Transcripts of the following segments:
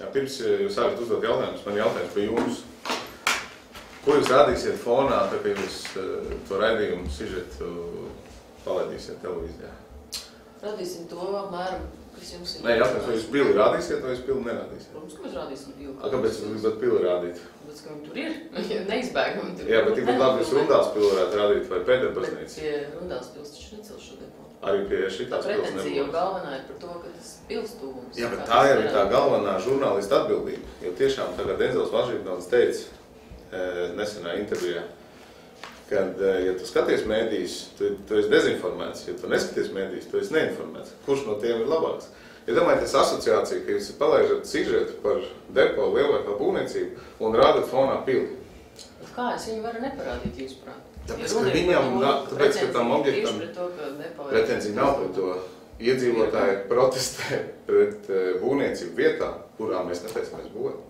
Jā, pirms jūs sākat uzdot jautājumus, man jautājums par jums. Ko jūs rādīsiet fonā, tā kā jūs to raidījumu sižetu palaidīsiet televīzijā? Radīsim to apmēram, kas jums ir. Nē, jautājums, vai jūs pili rādīsiet, vai jūs pili nerādīsiet? Protams, ka mēs rādīsim pili. Kāpēc jūs gribat pili rādīt? Tāpēc, ka viņi tur ir, neizbēgami tur ir. Jā, bet tikpat labi jūs Rundāls pili varētu rādīt vai Pēterbaznīca? Bet pie Rundāls pils taču necel šo depo. Arī pie šitās pils nebūs. Tā pretenzija jau galvenā ir par to, ka tas pils tūgums. Jā, bet tā ir tā galvenā žurnālista atbildība. Jo tiešām tagad Denzels Vašingtons teica nesenā intervijā, kad, ja tu skaties mēdījus, tu esi dezinformēts, ja tu neskaties mēdījus, tu esi neinformēts. Kurš no tiem ir labāks? Ja domājiet, asociācija, ka jūs palaižat sižetu par depo lielveikalu būvniecību un rādat fonā pili. Bet kā es viņu varu neparādīt, jūs prāt? Tāpēc, ka viņam, tāpēc, ka tam objektam pretenzija nav par to. Iedzīvotāji protestē pret būvniecību vietā, kurā mēs netaisamies būvēt.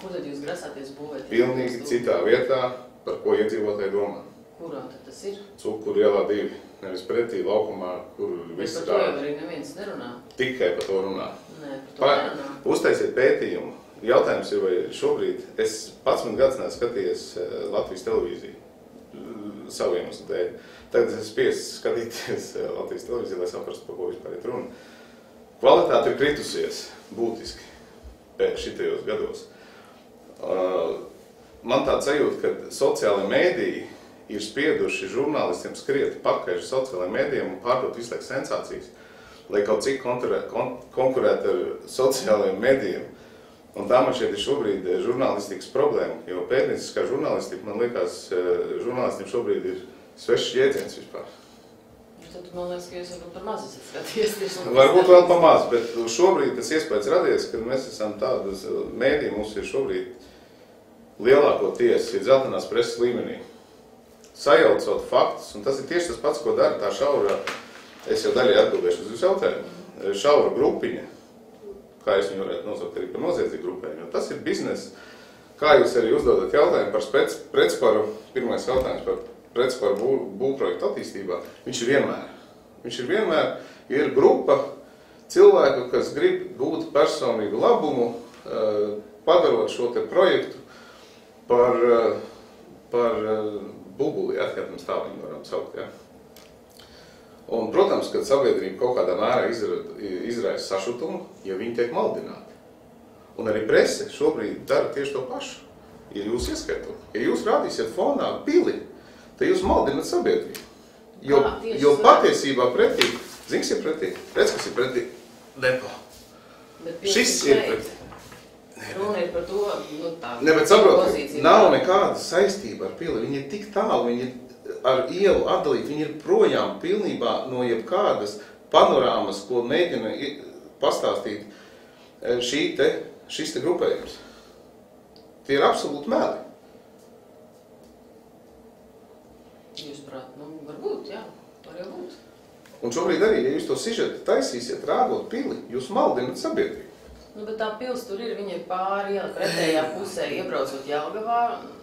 Kur tad jūs grasāties būvēt? Pilnīgi citā vietā, par ko iedzīvotāji domā. Kurā tad tas ir? Cukuru ielā 2, nevis pretī laukumā, kur viss rāda. Bet par to jau arī neviens nerunā. Tikai par to runā. Nē, par to nerunā. Uztaisiet pētījumu. Jautājums ir, vai šobrīd es 11 gadus neesmu skatījies Latvijas televīziju savu iemeslu dēļ. Tagad es spiests skatīties Latvijas televīziju, lai saprastu, par ko vispār ir runa. Kvalitāte ir kritusies būtiski pēc šitajos gados. Man tāds sajūta, ka sociālai mēdīji ir spieduši žurnālistiem skriet pakaļ sociālajiem mēdījiem un pārdot visu laiku sensācijas, lai kaut cik konkurētu ar sociālajiem mēdījiem. Un tā man šeit ir šobrīd žurnālistikas problēma, jo pētnieciskā žurnālistika, man liekas, žurnālistiem šobrīd ir svešs jēdziens vispār. Tad man liekas, ka jūs varbūt par maz esat skaties. Varbūt vēl par maz, bet šobrīd tas iespējas radies, ka mēs esam tādas mēdī, mums ir šobrīd lielākoties ir dzeltenās preses līmenī. Sajaucot faktus, un tas ir tieši tas pats, ko dara tā šaura, es jau daļai atbildēšu uz jūsu jautājumu, šaura grupiņa, kā es viņu varētu nosaukt arī par noziedzīgu grupējumu, jo tas ir bizness. Kā jūs arī uzdodat jautājumu par pretsparu, pirmais jautājums par pretsparu būvprojektu attīstībā, viņš ir vienmēr ir grupa cilvēku, kas grib gūt personīgu labumu, padarot šo te projektu par bubuli, atkārtams tā viņu varam saukt, ja. Un, protams, kad sabiedrība kaut kādā mērā izraisa sašutumu, ja viņi tiek maldināti. Un arī prese šobrīd dara tieši to pašu, ja jūs ieskaitot. Ja jūs rādīsiet fonā pili, tad jūs maldināt sabiedrību. Jo patiesībā pretī, zini, kas ir pretī? Redz, kas ir pretī? Depo. Šis ir pretī. Runa ir par to, tā bet saprot, nav nekāda saistība ar pili. Viņi ir tik tālu, viņi ir ar ielu atdalīti, viņi ir projām pilnībā no jebkādas panorāmas, ko mēģina pastāstīt šis te grupējums. Tie ir absolūti meli. Jūs prāt, varbūt, jā, var jau būt. Un šobrīd arī, ja jūs to sižetu taisīsiet rādot pili, jūs maldinat sabiedrību. Bet tā pils tur ir, viņa ir pāri iela pretējā pusē, iebraucot Jelgavā,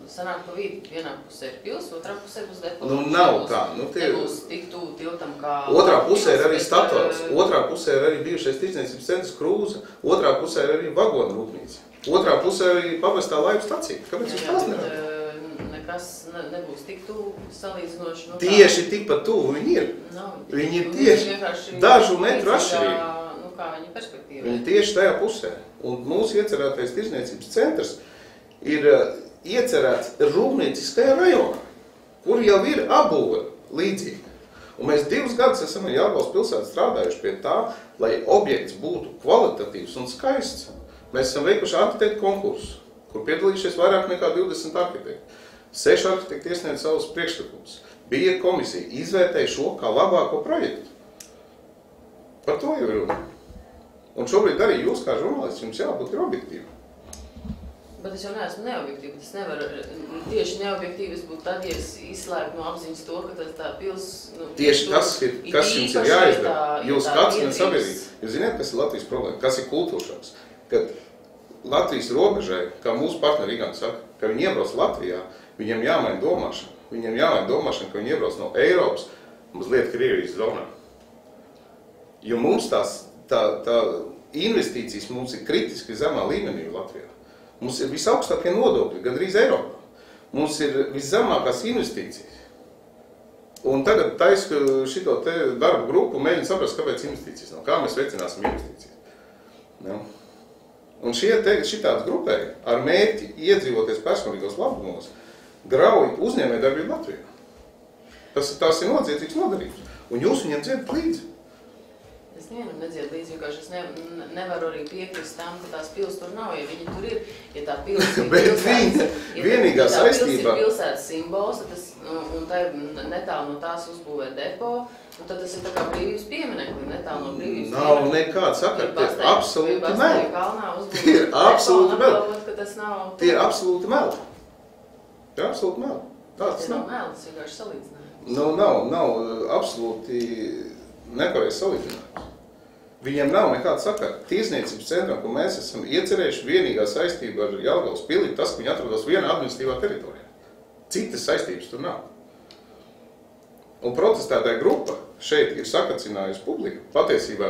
sanāk pa vidu, vienā pusē ir pils, otrā pusē būs depo. Nav tā. Nebūs tik tuvu tiltam kā... Otrā pusē ir arī Statoils, otrā pusē ir arī bijušais tirdzniecības centrs Krūze, otrā pusē ir arī vagonu rūpnīca, otrā pusē ir arī pavestā laivu stacija. Kāpēc jūs tās nevarat? Nekas nebūs tik tuvu salīdzinoši. Tieši tikpat tuvu viņi ir. Viņi ir tieši dažu metru atšķirīgi. Viņi tieši tajā pusē. Un mūsu iecerētais tirdzniecības centrs ir iecerēts rūpnieciskajā rajonā, kur jau ir apbūve līdzīga. Un mēs 2 gadus esam Jelgavas pilsētā strādājuši pie tā, lai objekts būtu kvalitatīvs un skaists. Mēs esam veikuši arhitektu konkursu, kur piedalījušies vairāk nekā 20 arhitekti. 6 arhitekti iesniedz savus priekšlikumus. Bija komisija, izvērtēja šo kā labāko projektu. Par to jau ir runa. Un šobrīd arī jūs kā žurnālists jums jābūt ir objektīvi. Bet es jau neesmu neobjektīvi. Es nevaru tieši neobjektīvi būt tad, ja es izslēgtu no apziņas to, ka tā pils... Tieši tas, kas jums ir jāizdara. Jūs kāds un sabiedrība. Jūs zināt, kas ir Latvijas problēma? Kas ir kultūršoks? Kad Latvijas robežai, kā mūsu partneri Igants saka, ka viņi iebrauc Latvijā, viņiem jāmaina domāšana. Viņiem jāmaina domāšana, ka viņi iebrauc no Eiropas mazliet Krievijas zonā. Jo mums tā investīcijas mums ir kritiski zemā līmenī Latvijā. Mums ir visaugstākie nodokļi, gandrīz Eiropā. Mums ir viszemākās investīcijas. Un tagad taisa šito te darbu grupu mēģina saprast, kāpēc investīcijas nav. Kā mēs veicināsim investīcijas. Ja? Un šitāds grupēji ar mērķi iedzīvoties personīgos labumos grauj uzņēmējdarbību Latvijā. Tas ir noziedzīgs nodarījums. Un jūs viņiem dziedat līdzi. Es nevienam nedziedu līdzi, vienkārši es nevaru arī piekrist tam, ka tās pils tur nav, ja viņi tur ir. Ja tā pils ir pilsētas simbols, un tā netālu no tās uzbūvē depo, un tad tas ir tā kā brīvības pieminekli, netālu no brīvības nav nekāda sakara, tie ir absolūti meli. Tie ir absolūti meli. Tie ir absolūti meli. Tie ir absolūti meli. Tas nav meli, tas vienkārši salīdzinājums. Nav absolūti nepareiz salīdzinājums. Viņiem nav nekāda sakara. Tiesniecības centram, ko mēs esam iecerējuši, vienīgā saistība ar Jelgavas pili, tas, ka viņi atrodas vienā administratīvā teritorijā. Citas saistības tur nav. Un protestētāja grupa šeit ir sakacinājusi publiku, patiesībā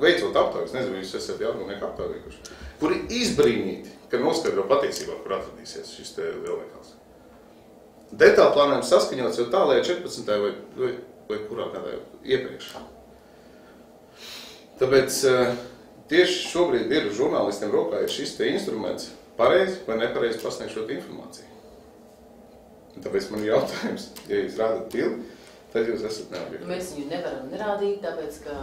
veicot aptaujas, nezinu, jūs esat Jelgavnieku aptaujīguši, kuri izbrīnīti, ka noskaidro patiesībā, kur atradīsies šis te lielveikals. Detāli plānojums saskaņots jau tālajā 14. vai kurā gadā iepriekš. Tāpēc tieši šobrīd ir žurnālistiem rokā ir šis te instruments pareizi vai nepareizi pasniegt šo informāciju. Un tāpēc man ir jautājums, ja jūs rādat pili, tad jūs esat neobjektīvi. Mēs viņu nevaram nerādīt, tāpēc, ka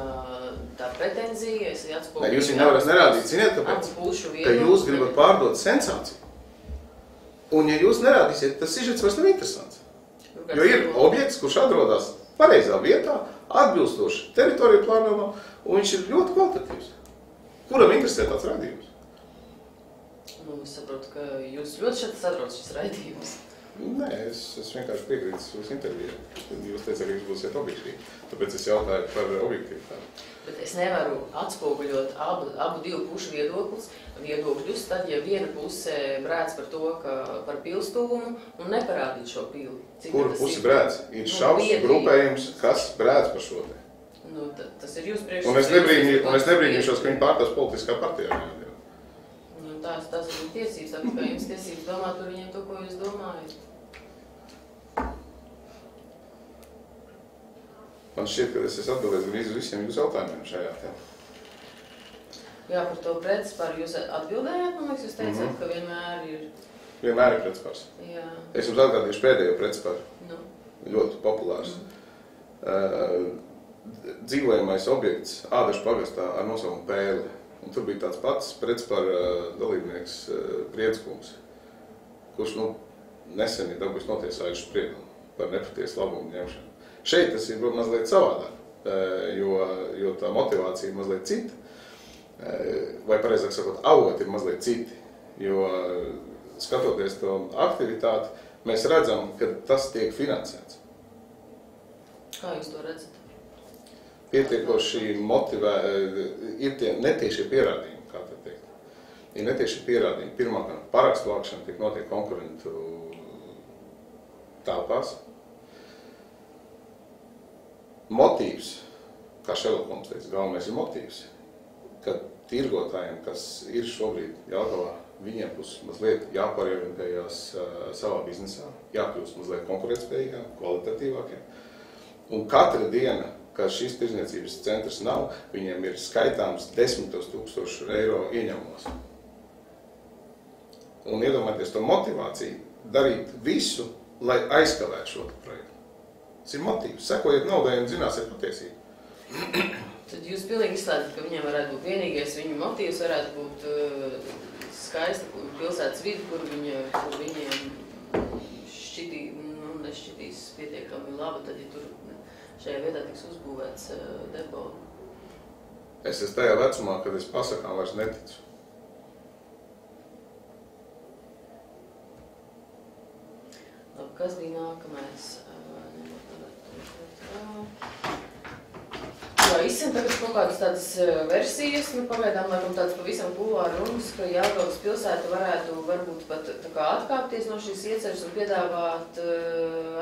tā pretenzija, es atspoguļu... Ne, jūs viņu nevarat nerādīt, ziniet, kāpēc? Ka jūs gribat pārdot sensāciju. Un ja jūs nerādīsiet, tas sižets vairs nav interesants. Jo ir objekts, kurš atrodas pareizā vietā, atbilstoši teritoriju plānojumam, un viņš ir ļoti kvalitatīvs. Kuram interesē tāds raidījums? Es saprotu, ka jūs ļoti šeit saprotat šis raidījums. Nē, es vienkārši piekrītu jūsu intervijā. Jūs teicāt, ka jūs būsiet objektīvi. Tāpēc es jautāju par objektivitāti. Bet es nevaru atspoguļot abu divu pušu viedokļus, tad, ja viena puse brēc par to, ka par pilstūmu un neparādīt šo pili. Kura pusi brēc? Ir šaus grupējums, kas brēc par šo te? Tas ir jūs priekš... Un es nebrīnīšos, ka viņi pārtās politiskā partijā. Tās ir viņa tiesības, tāpēc, ka jums tiesības domāt par viņiem to, ko jūs domājat. Man šķiet, ka es esmu atbildējis gan uz visiem jūsu jautājumiem šajā tēmā. Jā, par to pretspāru jūs atbildējāt, man liekas, jūs teicāt, ka vienmēr ir... Vienmēr ir pretspārs. Jā. Es jums atgādīšu pēdējo pretspāru. Ļoti populārs. Dzīvojamais objekts Ādašu pagastā ar nosaukumu Pēli. Un tur bija tāds pats pretspāra dalībnieks Priedskums, kurš nesen ir dabūjis notiesājuši spriedumu par nepatiesu labumu ņemšanu. Šeit tas ir mazliet savādāk, jo tā motivācija ir mazliet cita, vai pareizāk sakot, avoti ir mazliet citi, jo skatoties to aktivitāti, mēs redzam, ka tas tiek finansēts. Kā jūs to redzat? Pietiekoši ir tie netiešie pierādījumi, kā te teikt. Ir netiešie pierādījumi. Pirmkārt, parakstu vākšana tiek notiek konkurentu telpās. Motīvs, kā Šerlokums teica, galvenais ir motīvs, ka tirgotājiem, kas ir šobrīd Jelgavā, viņiem būs mazliet jāpārorientējās savā biznesā, jākļūst mazliet konkurētspējīgām, kvalitatīvākiem. Un katra diena, ka šis tirdzniecības centrs nav, viņiem ir skaitāms 10 000 eiro ieņemumos. Un iedomājieties to motivāciju darīt visu, lai aizkavētu šo projektu. Tas ir motīvs. Sekojiet naudai un zināsiet patiesību. Tad jūs pilnīgi izslēdzat, ka viņiem varētu būt vienīgais viņu motīvs, varētu būt skaista pilsētas vidi, kur viņiem nešķitīs pietiekami labi, tad, ja tur šajā vietā tiks uzbūvēts depo. Es esmu tajā vecumā, kad es pasakām vairs neticu. Labi, kas bija nākamais? Jā, izsiem tagad kaut kādas tādas versijas, pagaidām laikam tādas pavisam kulāri runas, ka Jelgavas pilsēta varētu varbūt pat tā kā atkāpties no šīs ieceres un piedāvāt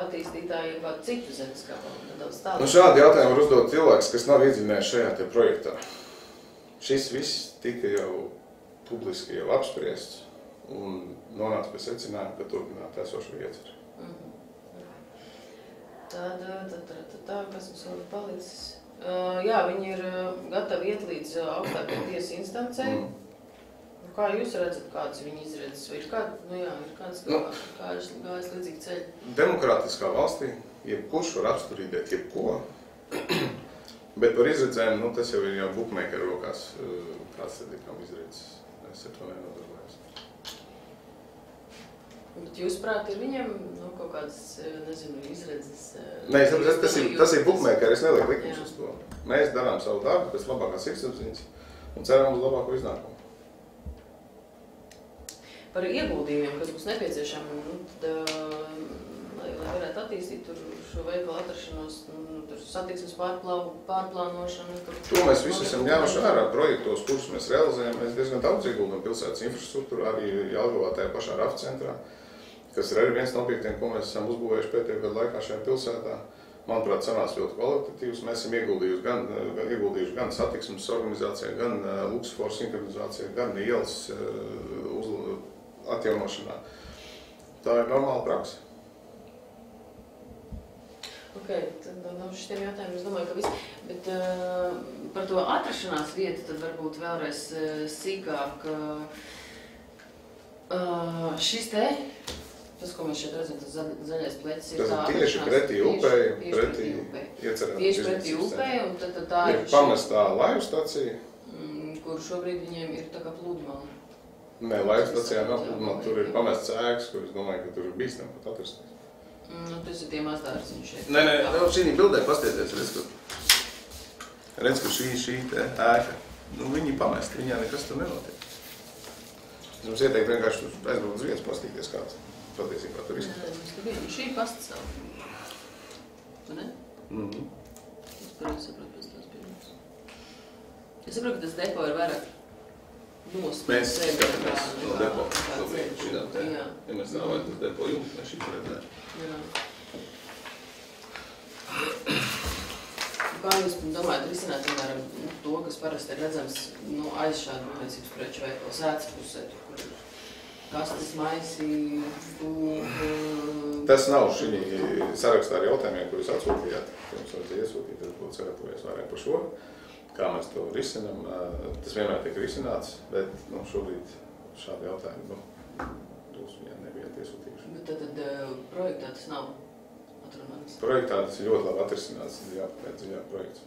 attīstītājiem kādu citu zemes gabalu. Šādi jautājumi var uzdot cilvēks, kas nav iedziļinājies šajā te projektā. šis viss tika jau publiski jau apspriests un nonāca pie secinājuma, ka turpināt esošo ieceru. Tā, kas mums vēl ir palicis. Jā, viņi ir gatavi iet līdz augstākajai tiesas instancei. Kā jūs redzat, kādas viņi izredzes? Vai ir kāds gājis līdzīgi ceļi? Demokrātiskā valstī jebkurš var apsturīdēt jebko, bet par izredzēm, tas jau ir jau bookmakeru rokās, kāds tad ir kam izredzes. Es ar to nenodarbājos. Bet jūs prāt, ir viņiem kaut kādas, izredzes? Nē, tas ir bookmakeri, es nelieku likums uz to. Mēs darām savu darbu pēc labākās sirdsapziņas un ceram uz labāko iznākumu. Par ieguldījumiem, kas būs nepieciešami, lai varētu attīstīt šo veikalu atrašanos, satiksmes pārplānošanu. To mēs visi esam ņēmuši vērā projektos, kurus mēs realizējam. Mēs diezgan daudz ieguldam pilsētas infrastruktūrā, arī Jelgavā tajā pašā RAF centrā, kas ir arī viens no objektiem, ko mēs esam uzbūvējuši pēdējo gadu laikā šajā pilsētā. Manuprāt, sanāca ļoti kvalitatīvs. Mēs esam ieguldījuši gan satiksmes organizācijā, gan luksusforu sinkronizācijā, gan ielas atjaunošanā. Tā ir normāla praksa. Ok, tad no šitiem jautājumiem es domāju, ka viss. Bet par to atrašanās vietu tad varbūt vēlreiz sīkāk. Šis te, tas, ko mēs šeit redzam, tas zaļais plecis ir tā atrašanās. Tieši pretī upei, pretī iecerētā tieši pretī upei, un tad tā ir pamestā laivu stacija. Kur šobrīd viņiem ir tā kā pludmali. Nē, laivu stacijā nav pludmali, tur ir pamests ēkas, kur es domāju, ka tur ir bīstami pat atrasties. Tas ir tie mazdārziņi šeit. Nē, šī bildē pastieties, redz, ka šī ēka, viņi pamest, viņā nekas tur nenotiek. Es jums ieteiktu vienkārši aizbraukt uz vietas pastīties, kāds patiesībā tur izskatās. Šī pasta savu. Tu ne? Es saprotu pēc tās pirmās. Es saprotu, ka tas depo ir vairāk nost. Mēs skatāmies no depo šitām te. Ja mēs nāvājam tas depo jums, mēs šī redzētu. Kā jūs domājat risināt, piemēram, to, kas parasti ir redzams aiz šādu rūpniecības preču veikalu sētas pusē, kur ir kastes, maisi, Tas nav šī sarakstā ar jautājumiem, ko jūs atsūtījāt. Jums vajadzēja iesūtīt, tad būtu sagatavojies vairāk par šo. Kā mēs to risinām, tas vienmēr tiek risināts, bet šobrīd šādi jautājumi, jūs viņiem nebijāt iesūtījuši. Bet tad projektā tas nav atrunāts? Projektā tas ir ļoti labi atrisināts, dziļāk projekts.